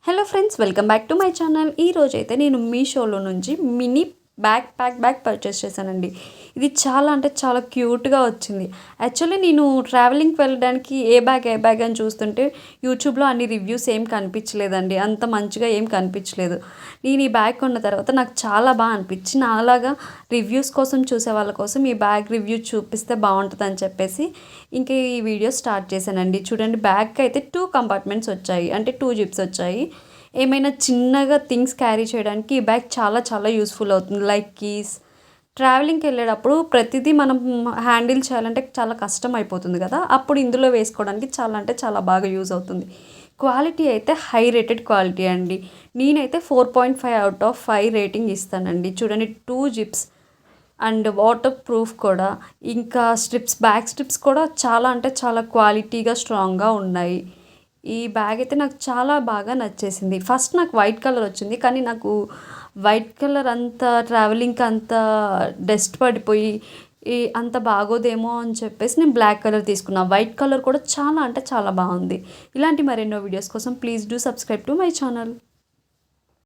Hello friends, welcome back to my channel. ఈరోజైతే నేను మీషోలో నుంచి మినీ బ్యాగ్ పర్చేస్ చేశానండి. ఇది చాలా అంటే చాలా క్యూట్గా వచ్చింది. యాక్చువల్లీ నేను ట్రావెలింగ్కి వెళ్ళడానికి ఏ బ్యాగ్ అని చూస్తుంటే యూట్యూబ్లో అన్ని రివ్యూస్ ఏం కనిపించలేదండి. అంత మంచిగా ఏం కనిపించలేదు. నేను ఈ బ్యాగ్ కొన్న తర్వాత నాకు చాలా బాగా అనిపించి నాలాగా రివ్యూస్ కోసం చూసే వాళ్ళ కోసం ఈ బ్యాగ్ రివ్యూ చూపిస్తే బాగుంటుందని చెప్పేసి ఇంకా ఈ వీడియో స్టార్ట్ చేశానండి. చూడండి, బ్యాగ్కి అయితే 2 కంపార్ట్మెంట్స్ వచ్చాయి, అంటే 2 జిప్స్ వచ్చాయి. ఏమైనా చిన్నగా థింగ్స్ క్యారీ చేయడానికి ఈ బ్యాగ్ చాలా చాలా యూస్ఫుల్ అవుతుంది. లైక్ కీస్, ట్రావెలింగ్కి వెళ్ళేటప్పుడు ప్రతిదీ మనం హ్యాండిల్ చేయాలంటే చాలా కష్టం అయిపోతుంది కదా, అప్పుడు ఇందులో వేసుకోవడానికి చాలా అంటే చాలా బాగా యూజ్ అవుతుంది. క్వాలిటీ అయితే హై రేటెడ్ క్వాలిటీ అండి. నేనైతే 4.5/5 రేటింగ్ ఇస్తానండి. చూడండి, 2 జిప్స్ అండ్ వాటర్ ప్రూఫ్ కూడా, ఇంకా బ్యాక్ స్ట్రిప్స్ కూడా చాలా అంటే చాలా క్వాలిటీగా స్ట్రాంగ్గా ఉన్నాయి. ఈ బ్యాగ్ అయితే నాకు చాలా బాగా నచ్చేసింది. ఫస్ట్ నాకు వైట్ కలర్ వచ్చింది, కానీ నాకు వైట్ కలర్ అంత ట్రావెలింగ్కి అంత డస్ట్ పడిపోయి అంత బాగోదేమో అని చెప్పేసి నేను బ్లాక్ కలర్ తీసుకున్నాను. వైట్ కలర్ కూడా చాలా అంటే చాలా బాగుంది. ఇలాంటి మరెన్నో వీడియోస్ కోసం please do subscribe to my channel.